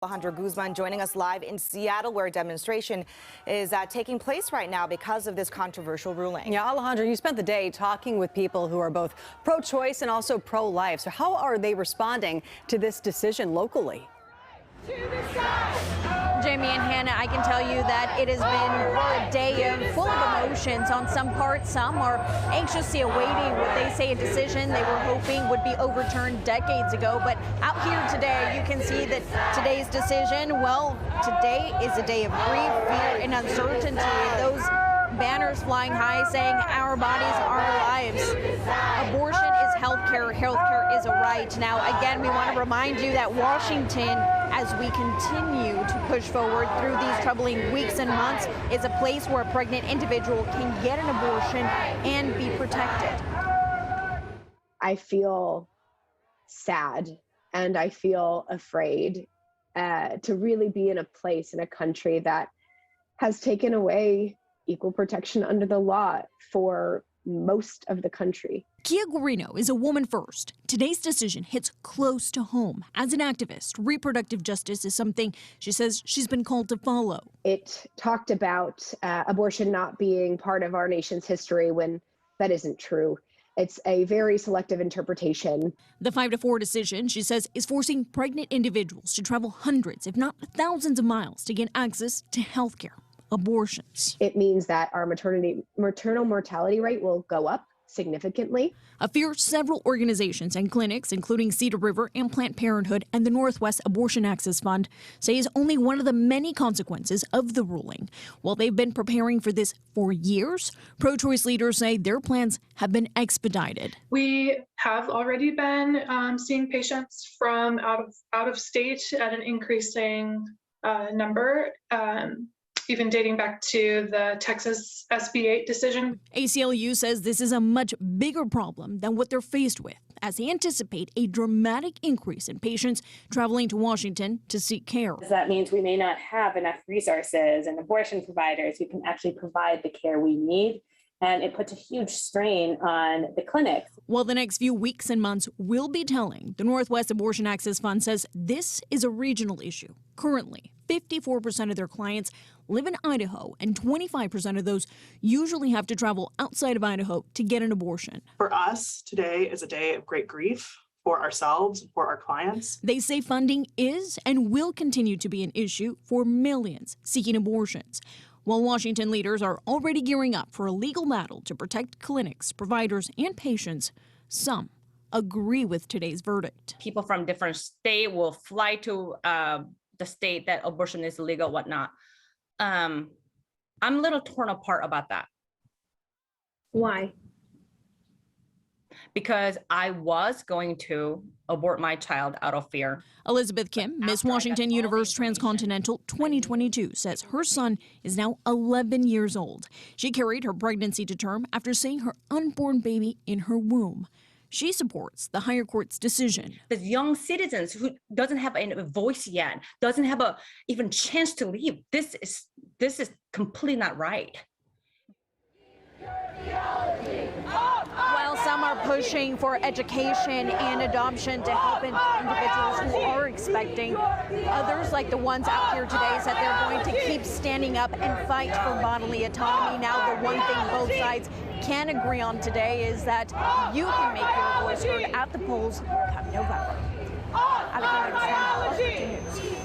Alejandro Guzman joining us live in Seattle, where a demonstration is taking place right now because of this controversial ruling. Yeah, Alejandro, you spent the day talking with people who are both pro-choice and also pro-life. So how are they responding to this decision locally? Jamie and Hannah, I can tell you that it has been a day full of emotions on some parts. Some are anxiously awaiting what they say a decision they were hoping would be overturned decades ago. But out here today, you can see that today's decision, well, today is a day of grief, fear, and uncertainty. Those banners flying high saying our bodies, our lives. Abortion is healthcare. Healthcare is a right. Now, again, we want to remind you that Washington, as we continue to push forward through these troubling weeks and months, is a place where a pregnant individual can get an abortion and be protected. I feel sad and I feel afraid to really be in a place in a country that has taken away equal protection under the law for most of the country. Kia Guarino is a woman first. Today's decision hits close to home. As an activist, reproductive justice is something she says she's been called to follow. It talked about abortion not being part of our nation's history when that isn't true. It's a very selective interpretation. The 5-4 decision, she says, is forcing pregnant individuals to travel hundreds, if not thousands of miles to get access to health care. Abortions. It means that our maternal mortality rate will go up significantly. A fear several organizations and clinics, including Cedar River and Planned Parenthood and the Northwest Abortion Access Fund, say is only one of the many consequences of the ruling. While they've been preparing for this for years, pro-choice leaders say their plans have been expedited. We have already been seeing patients from out of state at an increasing number. Even dating back to the Texas SB 8 decision. ACLU says this is a much bigger problem than what they're faced with, as they anticipate a dramatic increase in patients traveling to Washington to seek care. That means we may not have enough resources and abortion providers who can actually provide the care we need. And it puts a huge strain on the clinics. Well, the next few weeks and months will be telling. The Northwest Abortion Access Fund says this is a regional issue. Currently, 54% of their clients live in Idaho, and 25% of those usually have to travel outside of Idaho to get an abortion. For us, today is a day of great grief for ourselves, for our clients. They say funding is and will continue to be an issue for millions seeking abortions. While Washington leaders are already gearing up for a legal battle to protect clinics, providers, and patients, some agree with today's verdict. People from different states will fly to the state that abortion is illegal, whatnot. I'm a little torn apart about that. Why? Because I was going to abort my child out of fear. Elizabeth Kim, Miss Washington Universe Transcontinental 2022, says her son is now 11 years old. She carried her pregnancy to term after seeing her unborn baby in her womb. She supports the higher court's decision. The young citizens who doesn't have a voice yet, doesn't have a even chance to leave. This is completely not right. While some are pushing for education and adoption to help individuals who are expecting, others, like the ones out here today, said they're going to keep standing up and fight for bodily autonomy. Now, the one thing both sides can agree on today is that you can make your voice heard at the polls come November. Alejandro Guzman, News.